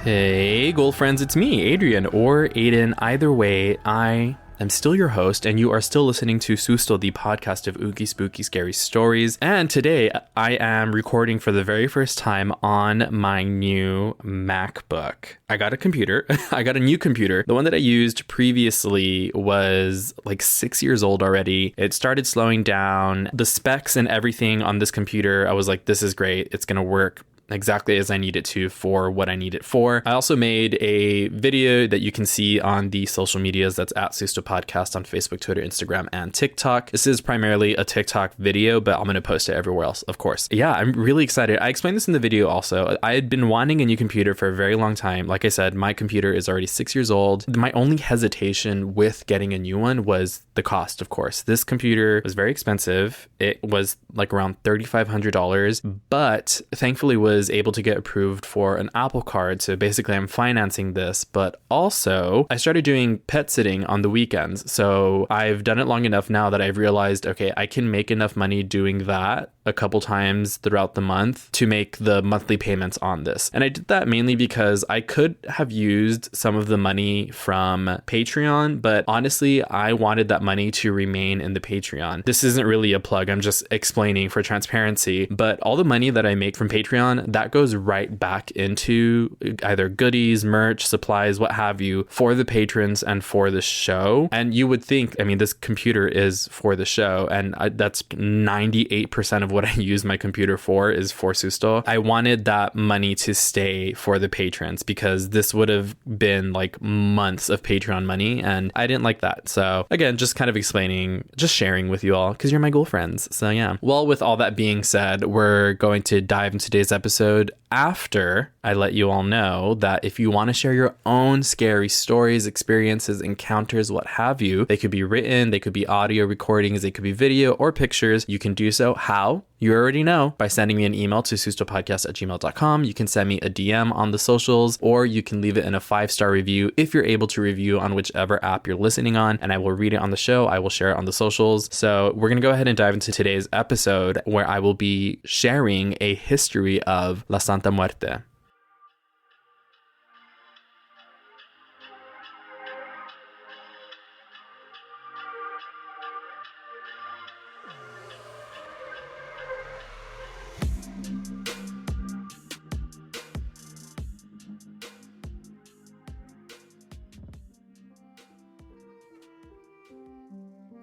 Hey, gold friends, it's me, Adrian, or Ayden. Either way, I am still your host, and you are still listening to Susto, the podcast of ooky, spooky, scary stories. And today, I am recording for the very first time on my new MacBook. I got a computer. I got a new computer. The one that I used previously was like 6 years old already. It started slowing down. The specs and everything on this computer, I was like, this is great. It's going to work exactly as I need it to for what I need it for. I also made a video that you can see on the social medias. That's at Susto Podcast on Facebook, Twitter, Instagram, and TikTok. This is primarily a TikTok video, but I'm going to post it everywhere else, of course. Yeah, I'm really excited. I explained this in the video also. I had been wanting a new computer for a very long time. Like I said, my computer is already 6 years old. My only hesitation with getting a new one was the cost, of course. This computer was very expensive. It was like around $3,500, but thankfully was able to get approved for an Apple Card. So basically I'm financing this, but also I started doing pet sitting on the weekends. So I've done it long enough now that I've realized, okay, I can make enough money doing that a couple times throughout the month to make the monthly payments on this. And I did that mainly because I could have used some of the money from Patreon, but honestly, I wanted that money to remain in the Patreon. This isn't really a plug. I'm just explaining for transparency, but all the money that I make from Patreon, that goes right back into either goodies, merch, supplies, what have you, for the patrons and for the show. And you would think, I mean, this computer is for the show, and that's 98% of what I use my computer for is for Susto. I wanted that money to stay for the patrons because this would have been like months of Patreon money, and I didn't like that. So again, just kind of explaining, just sharing with you all because you're my ghoul friends. So yeah. Well, with all that being said, we're going to dive into today's episode after I let you all know that if you want to share your own scary stories, experiences, encounters, what have you, they could be written, they could be audio recordings, they could be video or pictures. You can do so. How? You already know, by sending me an email to sustopodcast@gmail.com. You can send me a DM on the socials, or you can leave it in a 5-star review if you're able to review on whichever app you're listening on, and I will read it on the show. I will share it on the socials. So we're going to go ahead and dive into today's episode, where I will be sharing a history of La Santa Muerte.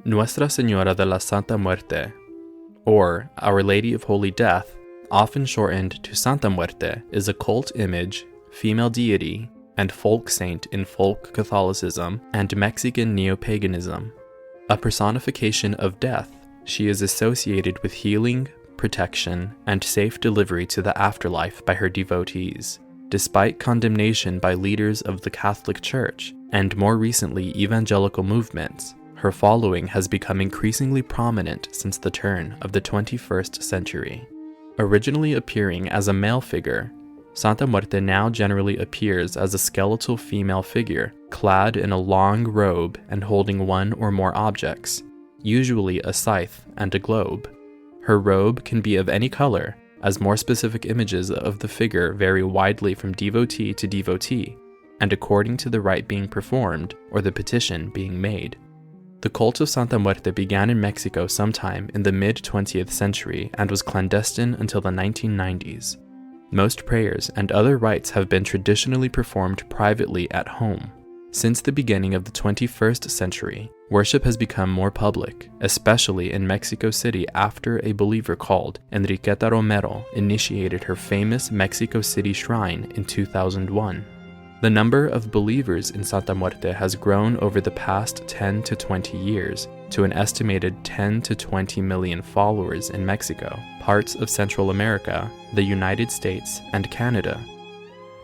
Nuestra Señora de la Santa Muerte, or Our Lady of Holy Death, often shortened to Santa Muerte, is a cult image, female deity, and folk saint in folk Catholicism and Mexican neo-paganism. A personification of death, she is associated with healing, protection, and safe delivery to the afterlife by her devotees. Despite condemnation by leaders of the Catholic Church and more recently evangelical movements, her following has become increasingly prominent since the turn of the 21st century. Originally appearing as a male figure, Santa Muerte now generally appears as a skeletal female figure, clad in a long robe and holding one or more objects, usually a scythe and a globe. Her robe can be of any color, as more specific images of the figure vary widely from devotee to devotee, and according to the rite being performed or the petition being made. The cult of Santa Muerte began in Mexico sometime in the mid-20th century and was clandestine until the 1990s. Most prayers and other rites have been traditionally performed privately at home. Since the beginning of the 21st century, worship has become more public, especially in Mexico City after a believer called Enriqueta Romero initiated her famous Mexico City shrine in 2001. The number of believers in Santa Muerte has grown over the past 10 to 20 years to an estimated 10 to 20 million followers in Mexico, parts of Central America, the United States, and Canada.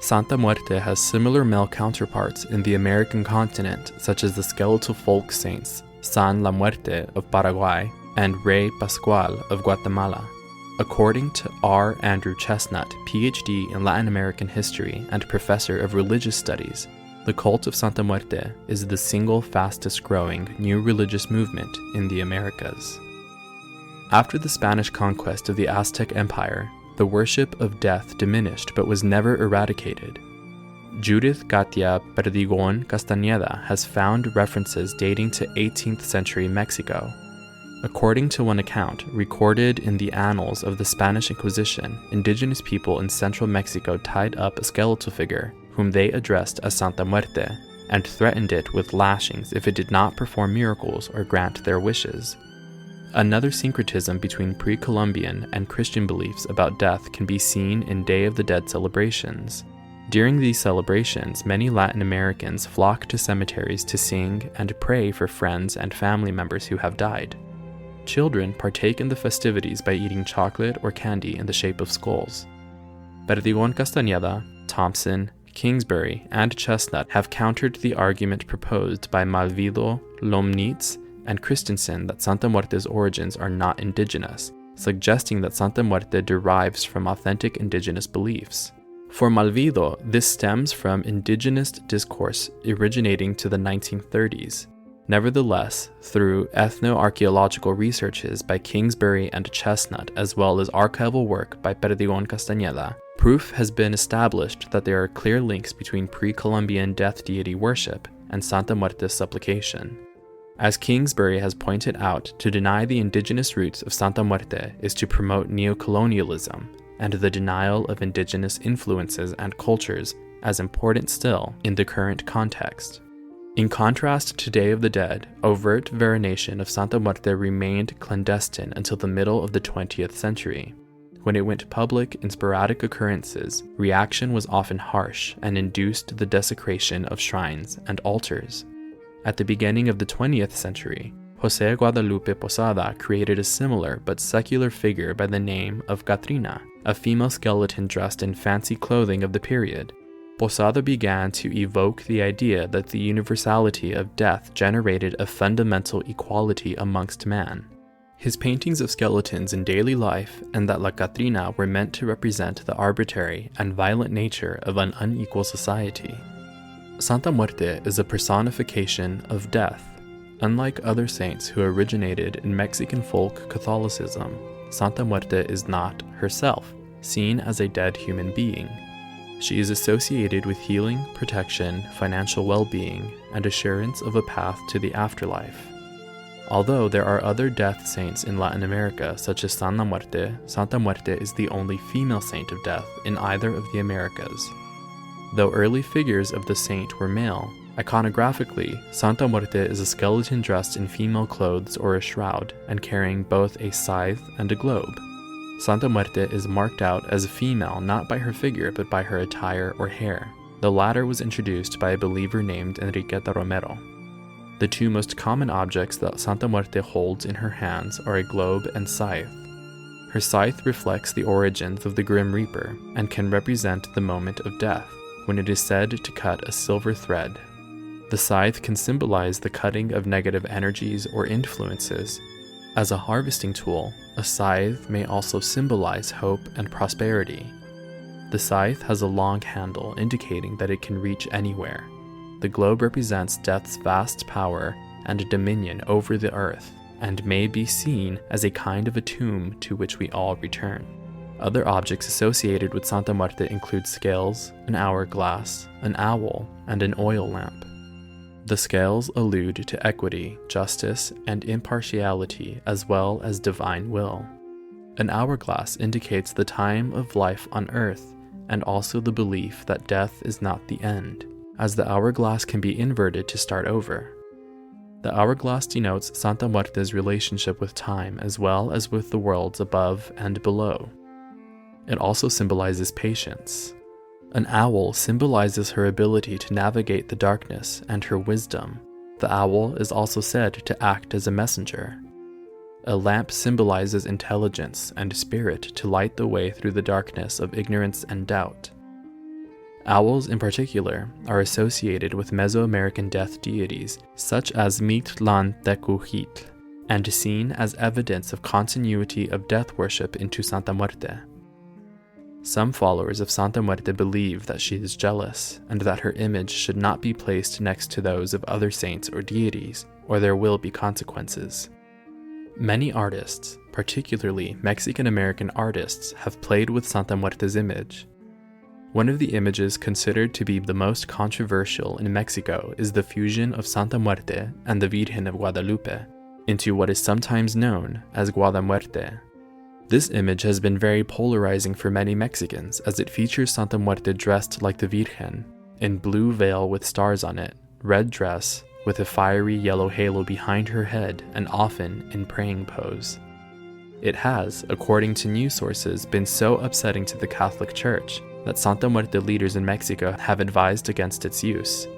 Santa Muerte has similar male counterparts in the American continent, such as the skeletal folk saints San La Muerte of Paraguay and Rey Pascual of Guatemala. According to R. Andrew Chestnut, PhD in Latin American history and professor of religious studies, the cult of Santa Muerte is the single fastest growing new religious movement in the Americas. After the Spanish conquest of the Aztec Empire, the worship of death diminished but was never eradicated. Judith Katia Perdigon Castañeda has found references dating to 18th century Mexico. According to one account, recorded in the annals of the Spanish Inquisition, indigenous people in central Mexico tied up a skeletal figure, whom they addressed as Santa Muerte, and threatened it with lashings if it did not perform miracles or grant their wishes. Another syncretism between pre-Columbian and Christian beliefs about death can be seen in Day of the Dead celebrations. During these celebrations, many Latin Americans flock to cemeteries to sing and pray for friends and family members who have died. Children partake in the festivities by eating chocolate or candy in the shape of skulls. Perdigon Castañeda, Thompson, Kingsbury, and Chestnut have countered the argument proposed by Malvido, Lomnitz, and Christensen that Santa Muerte's origins are not indigenous, suggesting that Santa Muerte derives from authentic indigenous beliefs. For Malvido, this stems from indigenous discourse originating to the 1930s. Nevertheless, through ethno-archaeological researches by Kingsbury and Chestnut, as well as archival work by Perdigon Castañeda, proof has been established that there are clear links between pre-Columbian death deity worship and Santa Muerte's supplication. As Kingsbury has pointed out, to deny the indigenous roots of Santa Muerte is to promote neocolonialism and the denial of indigenous influences and cultures as important still in the current context. In contrast to Day of the Dead, overt veneration of Santa Muerte remained clandestine until the middle of the 20th century. When it went public in sporadic occurrences, reaction was often harsh and induced the desecration of shrines and altars. At the beginning of the 20th century, José Guadalupe Posada created a similar but secular figure by the name of Catrina, a female skeleton dressed in fancy clothing of the period. Posada began to evoke the idea that the universality of death generated a fundamental equality amongst man. His paintings of skeletons in daily life and that La Catrina were meant to represent the arbitrary and violent nature of an unequal society. Santa Muerte is a personification of death. Unlike other saints who originated in Mexican folk Catholicism, Santa Muerte is not, herself, seen as a dead human being. She is associated with healing, protection, financial well-being, and assurance of a path to the afterlife. Although there are other death saints in Latin America, such as Santa Muerte is the only female saint of death in either of the Americas. Though early figures of the saint were male, iconographically, Santa Muerte is a skeleton dressed in female clothes or a shroud, and carrying both a scythe and a globe. Santa Muerte is marked out as a female not by her figure but by her attire or hair. The latter was introduced by a believer named Enriqueta Romero. The two most common objects that Santa Muerte holds in her hands are a globe and scythe. Her scythe reflects the origins of the Grim Reaper and can represent the moment of death, when it is said to cut a silver thread. The scythe can symbolize the cutting of negative energies or influences. As a harvesting tool, a scythe may also symbolize hope and prosperity. The scythe has a long handle indicating that it can reach anywhere. The globe represents death's vast power and dominion over the earth, and may be seen as a kind of a tomb to which we all return. Other objects associated with Santa Muerte include scales, an hourglass, an owl, and an oil lamp. The scales allude to equity, justice, and impartiality, as well as divine will. An hourglass indicates the time of life on earth, and also the belief that death is not the end, as the hourglass can be inverted to start over. The hourglass denotes Santa Muerte's relationship with time as well as with the worlds above and below. It also symbolizes patience. An owl symbolizes her ability to navigate the darkness and her wisdom. The owl is also said to act as a messenger. A lamp symbolizes intelligence and spirit to light the way through the darkness of ignorance and doubt. Owls in particular are associated with Mesoamerican death deities such as Mictlantecuhtli, and seen as evidence of continuity of death worship into Santa Muerte. Some followers of Santa Muerte believe that she is jealous, and that her image should not be placed next to those of other saints or deities, or there will be consequences. Many artists, particularly Mexican-American artists, have played with Santa Muerte's image. One of the images considered to be the most controversial in Mexico is the fusion of Santa Muerte and the Virgen of Guadalupe into what is sometimes known as Guadamuerte. This image has been very polarizing for many Mexicans as it features Santa Muerte dressed like the Virgen, in blue veil with stars on it, red dress, with a fiery yellow halo behind her head and often in praying pose. It has, according to news sources, been so upsetting to the Catholic Church that Santa Muerte leaders in Mexico have advised against its use.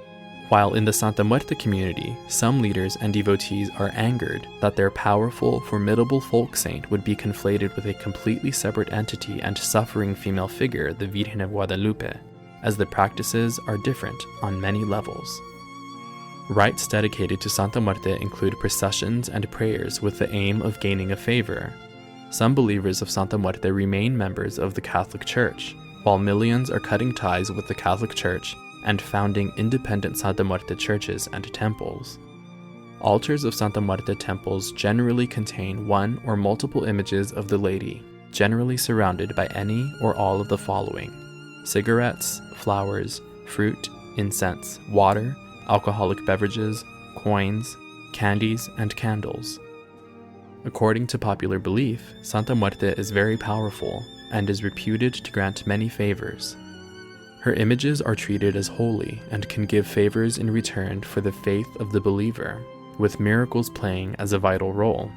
While in the Santa Muerte community, some leaders and devotees are angered that their powerful, formidable folk saint would be conflated with a completely separate entity and suffering female figure, the Virgen of Guadalupe, as the practices are different on many levels. Rites dedicated to Santa Muerte include processions and prayers with the aim of gaining a favor. Some believers of Santa Muerte remain members of the Catholic Church, while millions are cutting ties with the Catholic Church and founding independent Santa Muerte churches and temples. Altars of Santa Muerte temples generally contain one or multiple images of the lady, generally surrounded by any or all of the following: cigarettes, flowers, fruit, incense, water, alcoholic beverages, coins, candies, and candles. According to popular belief, Santa Muerte is very powerful and is reputed to grant many favors. Her images are treated as holy and can give favors in return for the faith of the believer, with miracles playing as a vital role.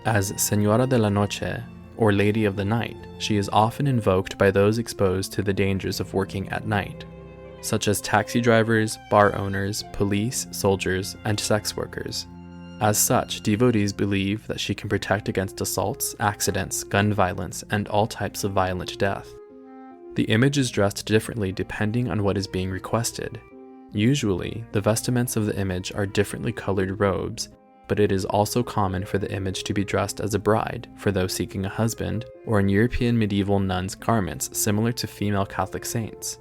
As Señora de la Noche, or Lady of the Night, she is often invoked by those exposed to the dangers of working at night, such as taxi drivers, bar owners, police, soldiers, and sex workers. As such, devotees believe that she can protect against assaults, accidents, gun violence, and all types of violent death. The image is dressed differently depending on what is being requested. Usually, the vestments of the image are differently colored robes, but it is also common for the image to be dressed as a bride for those seeking a husband, or in European medieval nuns' garments similar to female Catholic saints.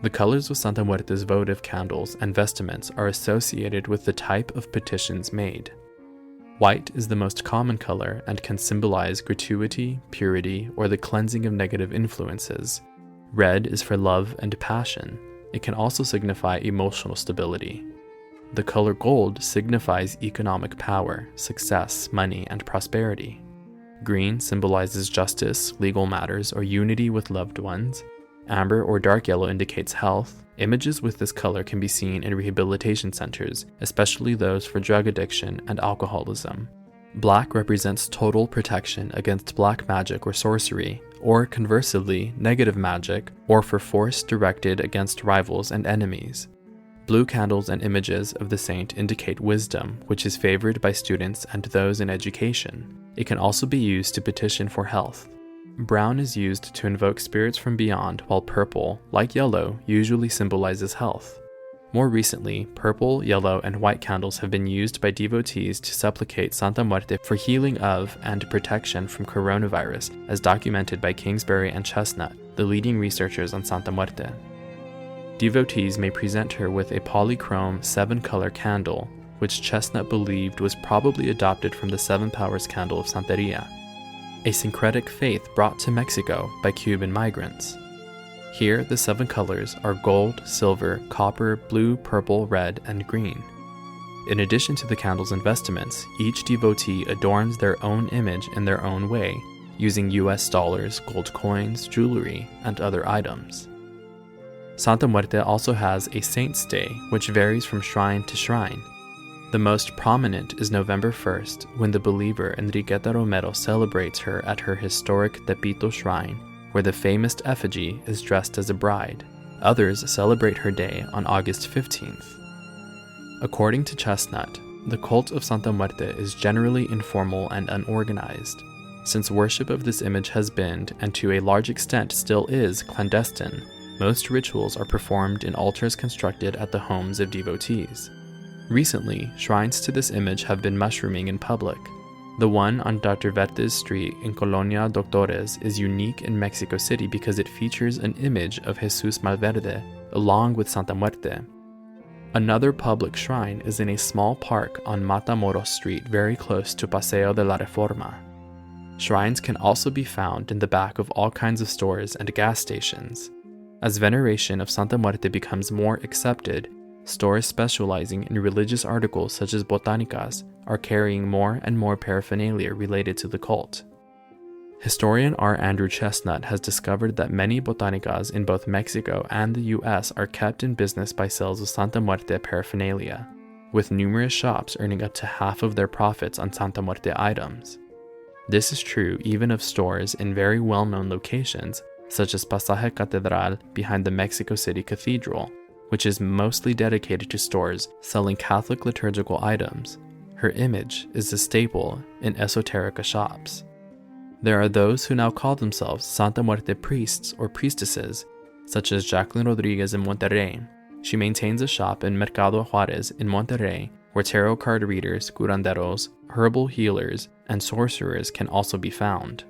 The colors of Santa Muerte's votive candles and vestments are associated with the type of petitions made. White is the most common color and can symbolize gratuity, purity, or the cleansing of negative influences. Red is for love and passion. It can also signify emotional stability. The color gold signifies economic power, success, money, and prosperity. Green symbolizes justice, legal matters, or unity with loved ones. Amber or dark yellow indicates health. Images with this color can be seen in rehabilitation centers, especially those for drug addiction and alcoholism. Black represents total protection against black magic or sorcery, or conversely, negative magic, or for force directed against rivals and enemies. Blue candles and images of the saint indicate wisdom, which is favored by students and those in education. It can also be used to petition for health. Brown is used to invoke spirits from beyond, while purple, like yellow, usually symbolizes health. More recently, purple, yellow, and white candles have been used by devotees to supplicate Santa Muerte for healing of and protection from coronavirus, as documented by Kingsbury and Chestnut, the leading researchers on Santa Muerte. Devotees may present her with a polychrome 7-color candle, which Chestnut believed was probably adopted from the 7 Powers candle of Santeria, a syncretic faith brought to Mexico by Cuban migrants. Here, the 7 colors are gold, silver, copper, blue, purple, red, and green. In addition to the candles and vestments, each devotee adorns their own image in their own way, using US dollars, gold coins, jewelry, and other items. Santa Muerte also has a saint's day, which varies from shrine to shrine. The most prominent is November 1st, when the believer Enriqueta Romero celebrates her at her historic Tepito shrine, where the famous effigy is dressed as a bride. Others celebrate her day on August 15th. According to Chestnut, the cult of Santa Muerte is generally informal and unorganized. Since worship of this image has been, and to a large extent still is, clandestine, most rituals are performed in altars constructed at the homes of devotees. Recently, shrines to this image have been mushrooming in public. The one on Dr. Vertes Street in Colonia Doctores is unique in Mexico City because it features an image of Jesus Malverde, along with Santa Muerte. Another public shrine is in a small park on Matamoros Street very close to Paseo de la Reforma. Shrines can also be found in the back of all kinds of stores and gas stations. As veneration of Santa Muerte becomes more accepted, stores specializing in religious articles such as botanicas are carrying more and more paraphernalia related to the cult. Historian R. Andrew Chestnut has discovered that many botanicas in both Mexico and the US are kept in business by sales of Santa Muerte paraphernalia, with numerous shops earning up to half of their profits on Santa Muerte items. This is true even of stores in very well-known locations, such as Pasaje Catedral behind the Mexico City Cathedral, which is mostly dedicated to stores selling Catholic liturgical items. Her image is a staple in esoterica shops. There are those who now call themselves Santa Muerte priests or priestesses, such as Jacqueline Rodriguez in Monterrey. She maintains a shop in Mercado Juarez in Monterrey, where tarot card readers, curanderos, herbal healers, and sorcerers can also be found.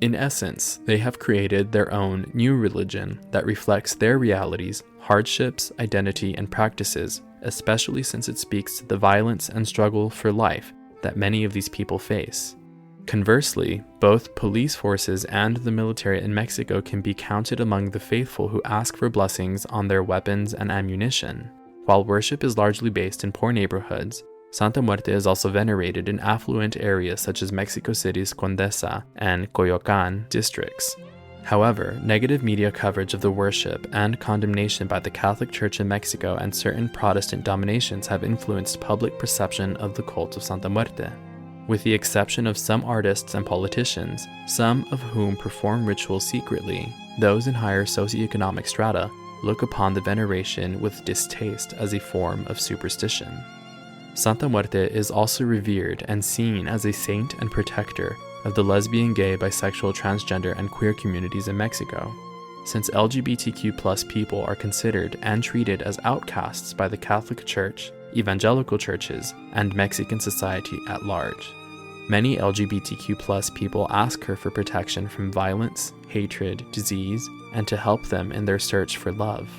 In essence, they have created their own new religion that reflects their realities, hardships, identity, and practices, especially since it speaks to the violence and struggle for life that many of these people face. Conversely, both police forces and the military in Mexico can be counted among the faithful who ask for blessings on their weapons and ammunition. While worship is largely based in poor neighborhoods, Santa Muerte is also venerated in affluent areas such as Mexico City's Condesa and Coyoacán districts. However, negative media coverage of the worship and condemnation by the Catholic Church in Mexico and certain Protestant dominations have influenced public perception of the cult of Santa Muerte. With the exception of some artists and politicians, some of whom perform rituals secretly, those in higher socioeconomic strata look upon the veneration with distaste as a form of superstition. Santa Muerte is also revered and seen as a saint and protector of the lesbian, gay, bisexual, transgender, and queer communities in Mexico, since LGBTQ+ people are considered and treated as outcasts by the Catholic Church, evangelical churches, and Mexican society at large. Many LGBTQ+ people ask her for protection from violence, hatred, disease, and to help them in their search for love.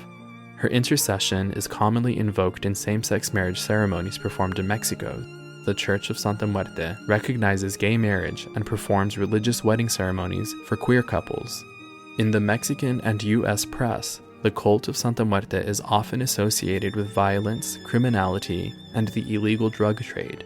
Her intercession is commonly invoked in same-sex marriage ceremonies performed in Mexico. The Church of Santa Muerte recognizes gay marriage and performs religious wedding ceremonies for queer couples. In the Mexican and US press, the cult of Santa Muerte is often associated with violence, criminality, and the illegal drug trade.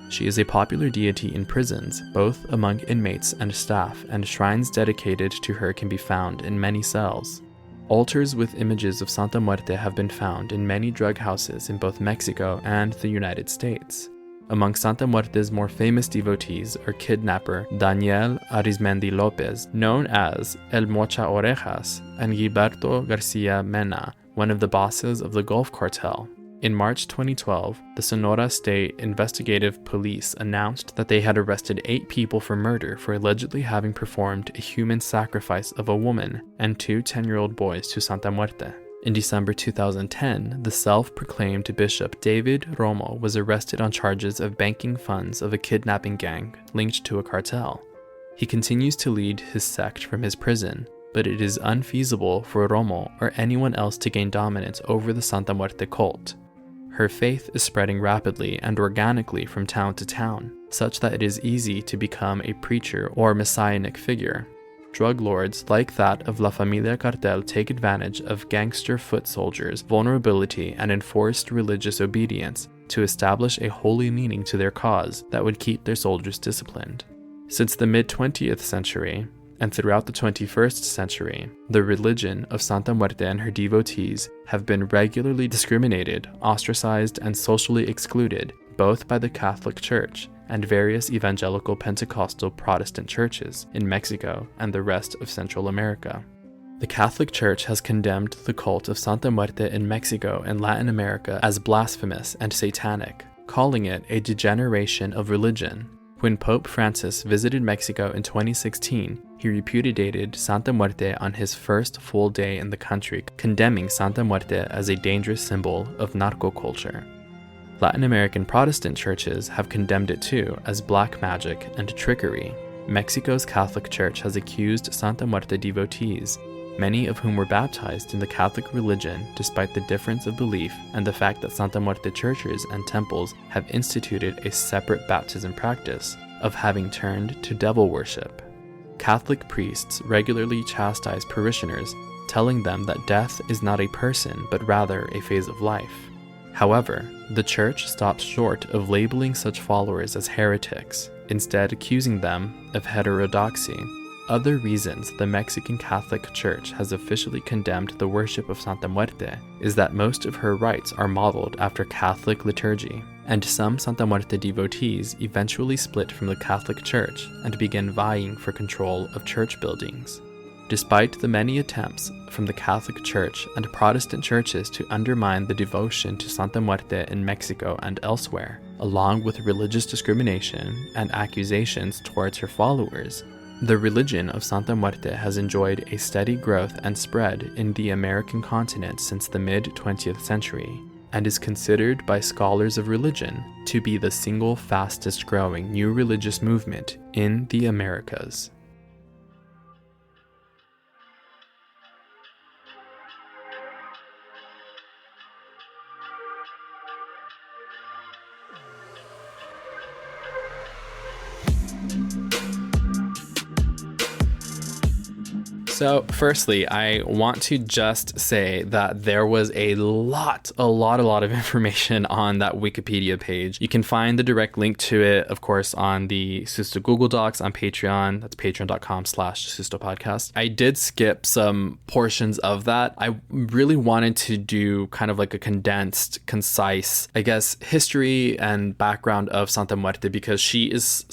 She is a popular deity in prisons, both among inmates and staff, and shrines dedicated to her can be found in many cells. Altars with images of Santa Muerte have been found in many drug houses in both Mexico and the United States. Among Santa Muerte's more famous devotees are kidnapper Daniel Arizmendi Lopez, known as El Mocha Orejas, and Gilberto Garcia Mena, one of the bosses of the Gulf Cartel. In March 2012, the Sonora State Investigative Police announced that they had arrested 8 people for murder for allegedly having performed a human sacrifice of a woman and 2 10-year-old boys to Santa Muerte. In December 2010, the self-proclaimed Bishop David Romo was arrested on charges of banking funds of a kidnapping gang linked to a cartel. He continues to lead his sect from his prison, but it is unfeasible for Romo or anyone else to gain dominance over the Santa Muerte cult. Her faith is spreading rapidly and organically from town to town, such that it is easy to become a preacher or messianic figure. Drug lords like that of La Familia Cartel take advantage of gangster foot soldiers' vulnerability and enforced religious obedience to establish a holy meaning to their cause that would keep their soldiers disciplined. Since the mid-20th century, and throughout the 21st century, the religion of Santa Muerte and her devotees have been regularly discriminated, ostracized, and socially excluded, both by the Catholic Church and various evangelical Pentecostal Protestant churches in Mexico and the rest of Central America. The Catholic Church has condemned the cult of Santa Muerte in Mexico and Latin America as blasphemous and satanic, calling it a degeneration of religion. When Pope Francis visited Mexico in 2016, he repudiated Santa Muerte on his first full day in the country, condemning Santa Muerte as a dangerous symbol of narco-culture. Latin American Protestant churches have condemned it too as black magic and trickery. Mexico's Catholic Church has accused Santa Muerte devotees, many of whom were baptized in the Catholic religion despite the difference of belief and the fact that Santa Muerte churches and temples have instituted a separate baptism practice, of having turned to devil worship. Catholic priests regularly chastise parishioners telling them that death is not a person, but rather a phase of life. However, the church stops short of labeling such followers as heretics, instead accusing them of heterodoxy. Other reasons the Mexican Catholic Church has officially condemned the worship of Santa Muerte is that most of her rites are modeled after Catholic liturgy, and some Santa Muerte devotees eventually split from the Catholic Church and began vying for control of church buildings. Despite the many attempts from the Catholic Church and Protestant churches to undermine the devotion to Santa Muerte in Mexico and elsewhere, along with religious discrimination and accusations towards her followers, the religion of Santa Muerte has enjoyed a steady growth and spread in the American continent since the mid-20th century, and is considered by scholars of religion to be the single fastest growing new religious movement in the Americas. So firstly, I want to just say that there was a lot of information on that Wikipedia page. You can find the direct link to it, of course, on the Susto Google Docs on Patreon. That's patreon.com/SustoPodcast. I did skip some portions of that. I really wanted to do kind of like a condensed, concise, I guess, history and background of Santa Muerte, because she's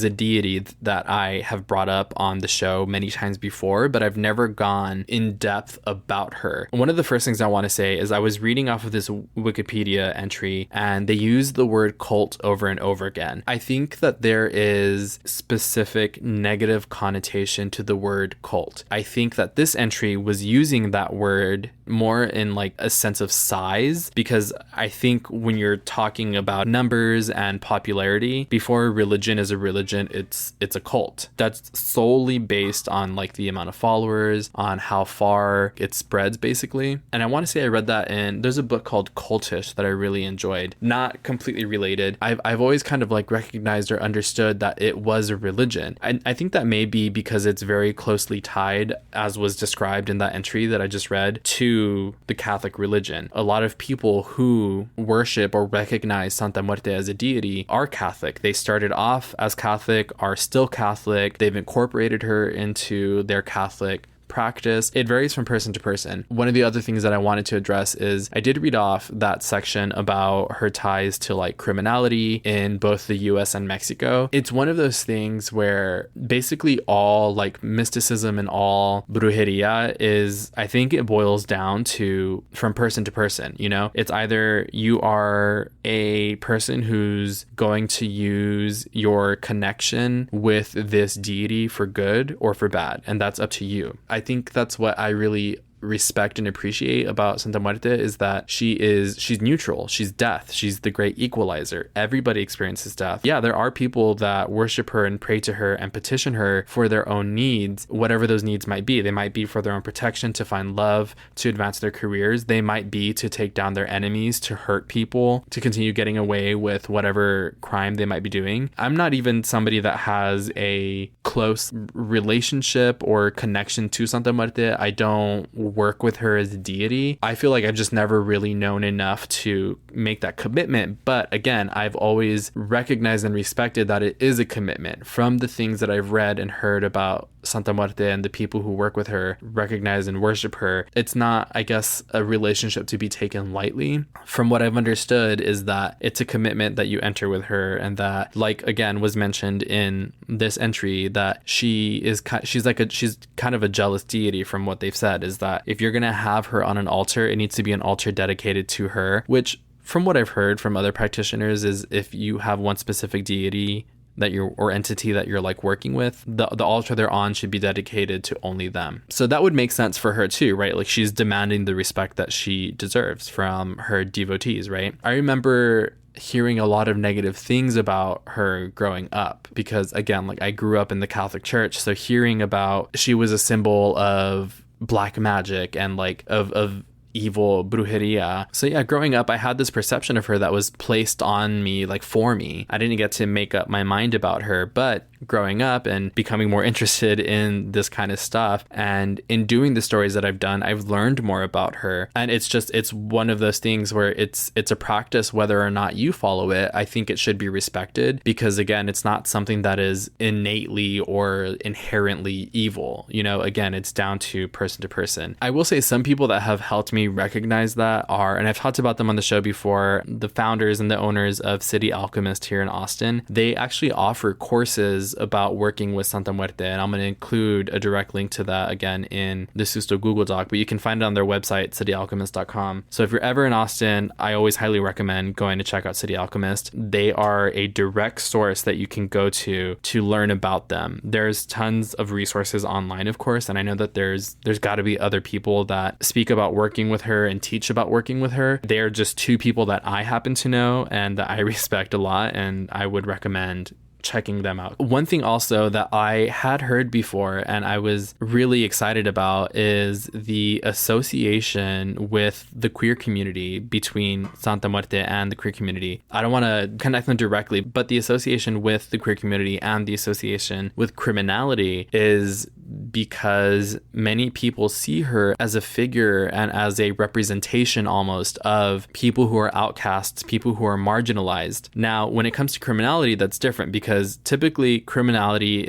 a deity that I have brought up on the show many times before, but I've never gone in depth about her. One of the first things I want to say is I was reading off of this Wikipedia entry and they use the word cult over and over again. I think that there is specific negative connotation to the word cult. I think that this entry was using that word more in like a sense of size, because I think when you're talking about numbers and popularity, before religion is a religion, it's a cult. That's solely based on like the amount of followers, on how far it spreads basically. And I want to say I read that there's a book called Cultish that I really enjoyed. Not completely related. I've always kind of like recognized or understood that it was a religion. I think that may be because it's very closely tied, as was described in that entry that I just read, to the Catholic religion. A lot of people who worship or recognize Santa Muerte as a deity are Catholic. They started off as Catholic, are still Catholic. They've incorporated her into their Catholic practice. It varies from person to person. One of the other things that I wanted to address is I did read off that section about her ties to like criminality in both the US and Mexico. It's one of those things where basically all like mysticism and all brujeria is, I think it boils down to from person to person, you know? It's either you are a person who's going to use your connection with this deity for good or for bad, and that's up to you. I think that's what I really respect and appreciate about Santa Muerte, is that she's neutral. She's death. She's the great equalizer. Everybody experiences death. Yeah, there are people that worship her and pray to her and petition her for their own needs, whatever those needs might be. They might be for their own protection, to find love, to advance their careers. They might be to take down their enemies, to hurt people, to continue getting away with whatever crime they might be doing. I'm not even somebody that has a close relationship or connection to Santa Muerte. I don't work with her as a deity. I feel like I've just never really known enough to make that commitment. But again, I've always recognized and respected that it is a commitment. From the things that I've read and heard about Santa Muerte and the people who work with her, recognize and worship her, it's not, I guess, a relationship to be taken lightly. From what I've understood is that it's a commitment that you enter with her, and that, like again was mentioned in this entry, that she's kind of a jealous deity. From what they've said is that if you're gonna have her on an altar, it needs to be an altar dedicated to her, which from what I've heard from other practitioners is if you have one specific deity that you're, or entity that you're like working with, the altar they're on should be dedicated to only them. So that would make sense for her too, right? Like she's demanding the respect that she deserves from her devotees, right? I remember hearing a lot of negative things about her growing up, because again, like I grew up in the Catholic Church, so hearing about she was a symbol of black magic and like of evil brujeria. So yeah, growing up, I had this perception of her that was placed on me, like for me. I didn't get to make up my mind about her, but growing up and becoming more interested in this kind of stuff. And in doing the stories that I've done, I've learned more about her. And it's one of those things where it's a practice, whether or not you follow it. I think it should be respected because, again, it's not something that is innately or inherently evil. Again, it's down to person. I will say some people that have helped me recognize that are, and I've talked about them on the show before, the founders and the owners of City Alchemist here in Austin. They actually offer courses about working with Santa Muerte, and I'm going to include a direct link to that again in the Susto Google Doc, but you can find it on their website, cityalchemist.com. So if you're ever in Austin, I always highly recommend going to check out City Alchemist. They are a direct source that you can go to learn about them. There's tons of resources online, of course, and I know that there's got to be other people that speak about working with her and teach about working with her. They're just two people that I happen to know and that I respect a lot, and I would recommend checking them out. One thing also that I had heard before and I was really excited about is the association with the queer community between Santa Muerte and the queer community. I don't want to connect them directly, but the association with the queer community and the association with criminality is because many people see her as a figure and as a representation almost of people who are outcasts, people who are marginalized. Now, when it comes to criminality, that's different because typically criminality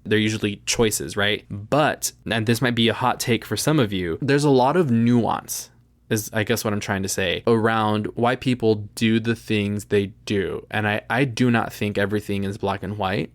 they're usually choices, right? But, and this might be a hot take for some of you, there's a lot of nuance, is I guess what I'm trying to say, around why people do the things they do. And I do not think everything is black and white.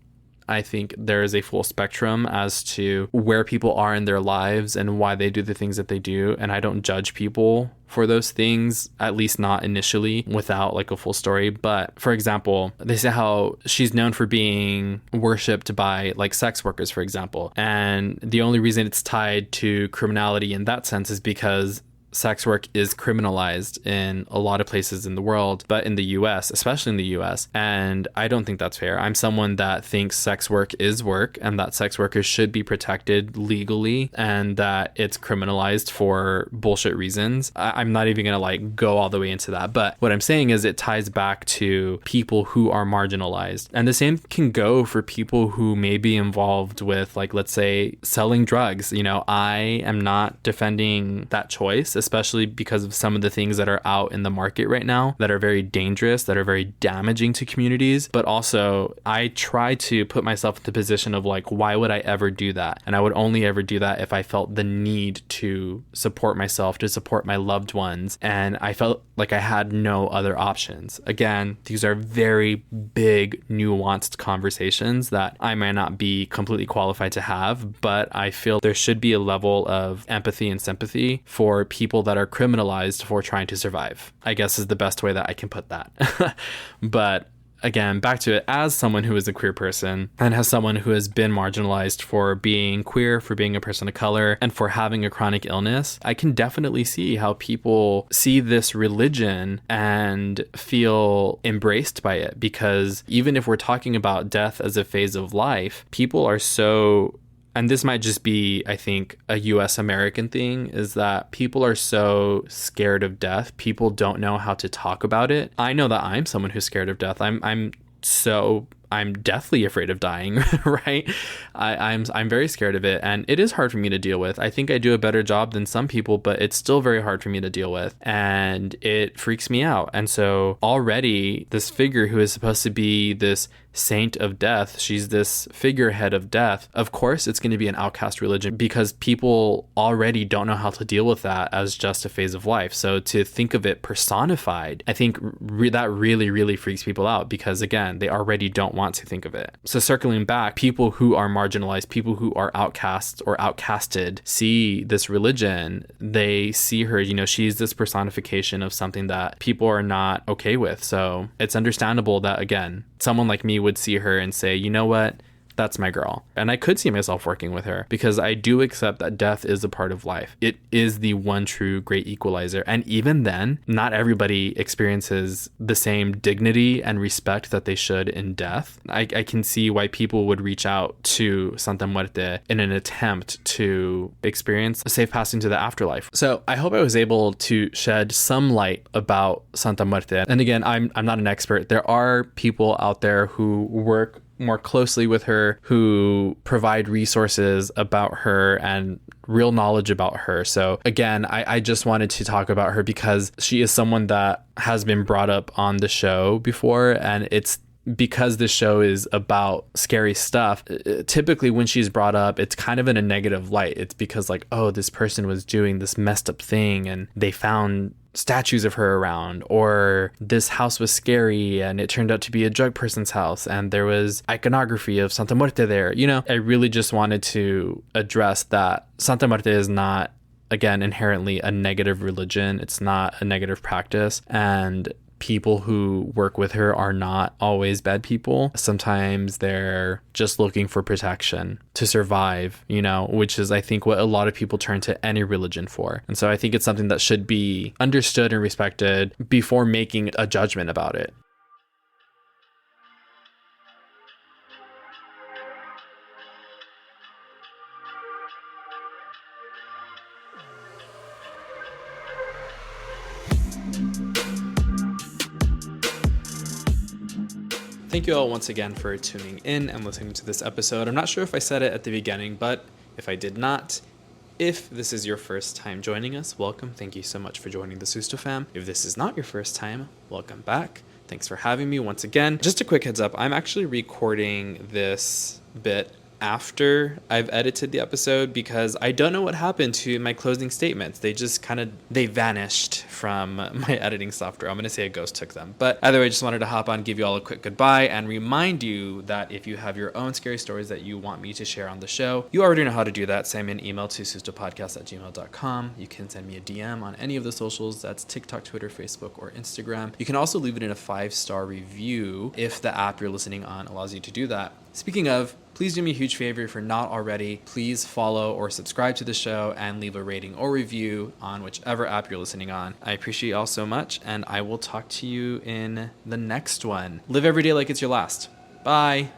I think there is a full spectrum as to where people are in their lives and why they do the things that they do. And I don't judge people for those things, at least not initially, without like a full story. But for example, they say how she's known for being worshipped by like sex workers, for example. And the only reason it's tied to criminality in that sense is because sex work is criminalized in a lot of places in the world, but in the US, especially in the US. And I don't think that's fair. I'm someone that thinks sex work is work and that sex workers should be protected legally and that it's criminalized for bullshit reasons. I'm not even going to like go all the way into that. But what I'm saying is it ties back to people who are marginalized. And the same can go for people who may be involved with, like, let's say, selling drugs. I am not defending that choice, especially because of some of the things that are out in the market right now that are very dangerous, that are very damaging to communities. But also, I try to put myself in the position of like, why would I ever do that? And I would only ever do that if I felt the need to support myself, to support my loved ones. And I felt like I had no other options. Again, these are very big, nuanced conversations that I might not be completely qualified to have, but I feel there should be a level of empathy and sympathy for people that are criminalized for trying to survive, I guess is the best way that I can put that. But again, back to it, as someone who is a queer person and as someone who has been marginalized for being queer, for being a person of color, and for having a chronic illness, I can definitely see how people see this religion and feel embraced by it. Because even if we're talking about death as a phase of life, people are so... And this might just be, I think, a US American thing, is that people are so scared of death. People don't know how to talk about it. I know that I'm someone who's scared of death. I'm deathly afraid of dying, right? I'm very scared of it, and it is hard for me to deal with. I think I do a better job than some people, but it's still very hard for me to deal with, and it freaks me out. And so already this figure who is supposed to be this saint of death, she's this figurehead of death. Of course, it's going to be an outcast religion because people already don't know how to deal with that as just a phase of life. So to think of it personified, I think that really, really freaks people out because, again, they already don't want to think of it. So circling back, people who are marginalized, people who are outcasts or outcasted, see this religion, they see her, she's this personification of something that people are not okay with. So it's understandable that, again, someone like me would see her and say, you know what? That's my girl. And I could see myself working with her because I do accept that death is a part of life. It is the one true great equalizer. And even then, not everybody experiences the same dignity and respect that they should in death. I can see why people would reach out to Santa Muerte in an attempt to experience a safe passing to the afterlife. So I hope I was able to shed some light about Santa Muerte. And again, I'm not an expert. There are people out there who work more closely with her, who provide resources about her and real knowledge about her. So again, I just wanted to talk about her because she is someone that has been brought up on the show before, and it's because the show is about scary stuff. Typically when she's brought up, it's kind of in a negative light. It's because like, oh, this person was doing this messed up thing and they found statues of her around, or this house was scary and it turned out to be a drug person's house and there was iconography of Santa Muerte there. You know, I really just wanted to address that Santa Muerte is not, again, inherently a negative religion. It's not a negative practice, and people who work with her are not always bad people. Sometimes they're just looking for protection to survive, you know, which is, I think, what a lot of people turn to any religion for. And so I think it's something that should be understood and respected before making a judgment about it. Thank you all once again for tuning in and listening to this episode. I'm not sure if I said it at the beginning, but if I did not, if this is your first time joining us, welcome. Thank you so much for joining the Susto fam. If this is not your first time, welcome back. Thanks for having me once again. Just a quick heads up, I'm actually recording this bit after I've edited the episode because I don't know what happened to my closing statements. They just they vanished from my editing software. I'm going to say a ghost took them. But either way, I just wanted to hop on, give you all a quick goodbye, and remind you that if you have your own scary stories that you want me to share on the show, you already know how to do that. Send me an email to sustopodcast@gmail.com. You can send me a DM on any of the socials. That's TikTok, Twitter, Facebook, or Instagram. You can also leave it in a 5-star review if the app you're listening on allows you to do that. Speaking of, please do me a huge favor if you're not already. Please follow or subscribe to the show and leave a rating or review on whichever app you're listening on. I appreciate you all so much, and I will talk to you in the next one. Live every day like it's your last. Bye.